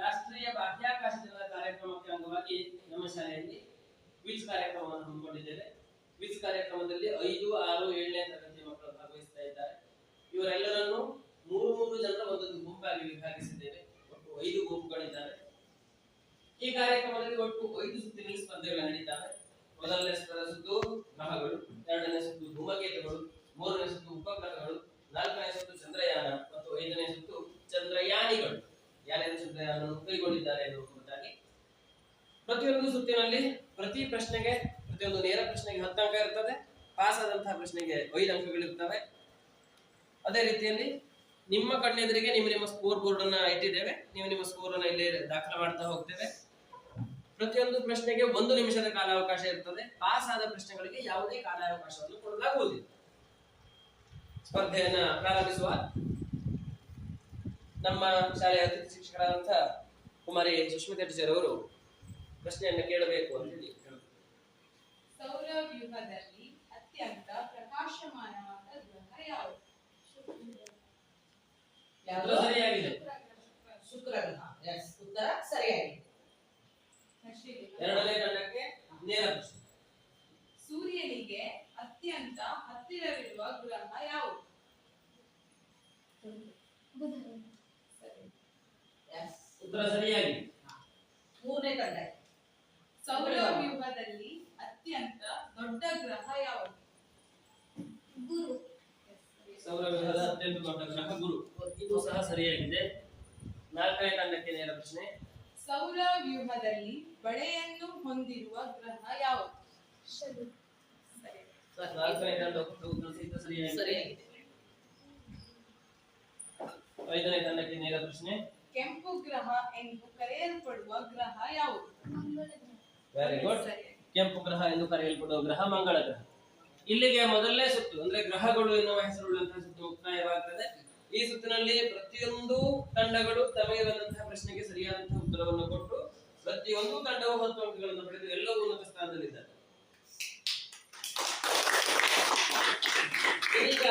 ರಾಷ್ಟ್ರೀಯ ಬಾಹ್ಯಾಕಾಶ ದಿನದ ಕಾರ್ಯಕ್ರಮಕ್ಕೆ ಅಂಗವಾಗಿ ನಮ್ಮ ಶಾಲೆಯಲ್ಲಿ ಕ್ವಿಜ್ ಕಾರ್ಯಕ್ರಮವನ್ನು ಹಮ್ಮಿಕೊಂಡಿದ್ದೇವೆ. ಕ್ವಿಜ್ ಕಾರ್ಯಕ್ರಮದಲ್ಲಿ 5, 6, 7ನೇ ತರಗತಿಯ ಮಕ್ಕಳು ಭಾಗವಹಿಸ್ತಾ ಇದ್ದಾರೆ. ಇವರೆಲ್ಲರನ್ನು 3 ಜನರ ಒಂದೊಂದು ಗುಂಪಾಗಿ ವಿಭಾಗಿಸಿದ್ದೇವೆ. ಒಟ್ಟು 5 ಗುಂಪುಗಳಿದ್ದಾವೆ. ಈ ಕಾರ್ಯಕ್ರಮದಲ್ಲಿ ಒಟ್ಟು 5 ಸುತ್ತಿನ ಸ್ಪರ್ಧೆಗಳು ನಡೀತಾವೆ. ಮೊದಲನೇ ಸುತ್ತು ಗ್ರಹಗಳು, ಎರಡನೇ ಸುತ್ತು ಧೂಮಕೇತುಗಳು, ಮೂರನೇ ಸುತ್ತು ಉಪಗ್ರಹಗಳು, ನಾಲ್ಕನೇ ಸುತ್ತು ಚಂದ್ರಯಾನ ಮತ್ತು 5ನೇ ಸುತ್ತು ಚಂದ್ರಯಾನಿಗಳು. ಯಾರ್ಯಾರು ಚಂದ್ರಯಾನವನ್ನು ಕೈಗೊಂಡಿದ್ದಾರೆ ಎನ್ನುವ ಕುರಿತಾಗಿ ಪ್ರತಿಯೊಂದು ಸುತ್ತಿನಲ್ಲಿ ಪ್ರತಿಯೊಂದು ನೇರ ಪ್ರಶ್ನೆಗೆ 10 ಅಂಕ ಇರ್ತದೆ. ಪಾಸ್ ಆದಂತಹ ಪ್ರಶ್ನೆಗೆ 5 ಅಂಕಗಳಿರ್ತವೆ. ಅದೇ ರೀತಿಯಲ್ಲಿ ನಿಮ್ಮ ಕಣ್ಣೆದುರಿಗೆ ನಿಮ್ಮ ಸ್ಕೋರ್ ಬೋರ್ಡ್ ಅನ್ನ ಇಟ್ಟಿದ್ದೇವೆ. ನಿಮ್ಮ ಸ್ಕೋರ್ ಅನ್ನ ಇಲ್ಲಿ ದಾಖಲೆ ಮಾಡ್ತಾ ಹೋಗ್ತೇವೆ. ಪ್ರತಿಯೊಂದು ಪ್ರಶ್ನೆಗೆ 1 ನಿಮಿಷದ ಕಾಲಾವಕಾಶ ಇರ್ತದೆ. ಪಾಸ್ ಆದ ಪ್ರಶ್ನೆಗಳಿಗೆ ಯಾವುದೇ ಕಾಲಾವಕಾಶವನ್ನು ಕೊಡಲಾಗುವುದಿಲ್ಲ. ಸ್ಪರ್ಧೆಯನ್ನ ಪ್ರಾರಂಭಿಸುವ ನಮ್ಮ ಶಾಲೆಯ ಅತಿಥಿ ಶಿಕ್ಷಕರಾದಂತಹ ಕುಮಾರಿ ಸುಷ್ಮಿತಾ ಟೀಚರ್ ಅವರು ಪ್ರಶ್ನೆಯನ್ನು ಕೇಳಬೇಕು ಅಂತ ಹೇಳಿ. ಸೌರವ್ಯೂಹದಲ್ಲಿ ಅತ್ಯಂತ ಪ್ರಕಾಶಮಾನವಾದ ಗ್ರಹ ಯಾವುದು? ಸರಿಯಾಗಿದೆ. ಶುಕ್ರ ಗ್ರಹ. ಎಸ್, ಉತ್ತರ ಸರಿಯಾಗಿದೆ. ಎರಡನೇ ತಂಡಕ್ಕೆ ನೇರ ಪ್ರಶ್ನೆ. ಸೂರ್ಯನಿಗೆ ಅತ್ಯಂತ ಹತ್ತಿರವಿರುವ ಗ್ರಹ ಯಾವುದು? ಉತ್ತರ ಸರಿಯಾಗಿದೆ. ಮೂರನೇ ತಂಡ. ಸೌರವ್ಯೂಹದಲ್ಲಿ ಅತ್ಯಂತ ದೊಡ್ಡ ಗ್ರಹ ಯಾವುದು? ಗುರು. ಸೌರವ್ಯೂಹದ ಅತ್ಯಂತ ದೊಡ್ಡ ಗ್ರಹ ಗುರು. ಇದು ಸಹ ಸರಿಯಾಗಿದೆ. ನಾಲ್ಕನೇ ತಂಡಕ್ಕೆ ನೇರ ಪ್ರಶ್ನೆ. ಸೌರವ್ಯೂಹದಲ್ಲಿ ಬಳೆಯನ್ನು ಹೊಂದಿರುವ ಗ್ರಹ ಯಾವುದು? ನಾಲ್ಕನೇ ತಂಡಕ್ಕೆ ಉತ್ತರ ಸರಿಯಾಗಿದೆ. 5ನೇ ತಂಡಕ್ಕೆ ನೇರ ಪ್ರಶ್ನೆ. ಕೆಂಪು ಗ್ರಹ ಎಂದು ಕರೆಯಲ್ಪಡುವ ಗ್ರಹ ಯಾವುದು? Very good. ಕೆಂಪು ಗ್ರಹ ಎಂದು ಕರೆಯಲ್ಪಡುವ ಗ್ರಹ ಮಂಗಳ ಗ್ರಹ. ಇಲ್ಲಿಗೆ ಮೊದಲನೇ ಸುತ್ತು ಅಂದ್ರೆ ಗ್ರಹಗಳು ಎನ್ನುವ ಹೆಸರುಳ್ಳಂತಹ ಸುತ್ತು ಮುಕ್ತಾಯವಾಗ್ತದೆ. ಈ ಸುತ್ತಿನಲ್ಲಿ ಪ್ರತಿಯೊಂದು ತಂಡಗಳು ತಮಗೆ ಬಂದಂತಹ ಪ್ರಶ್ನೆಗೆ ಸರಿಯಾದಂತಹ ಉತ್ತರವನ್ನು ಕೊಟ್ಟು ಪ್ರತಿಯೊಂದು ತಂಡವು 10 ಅಂಕಗಳನ್ನು ಪಡೆದು ಎಲ್ಲವೂ ಉನ್ನತ ಸ್ಥಾನದಲ್ಲಿದ್ದಾರೆ. ಈಗ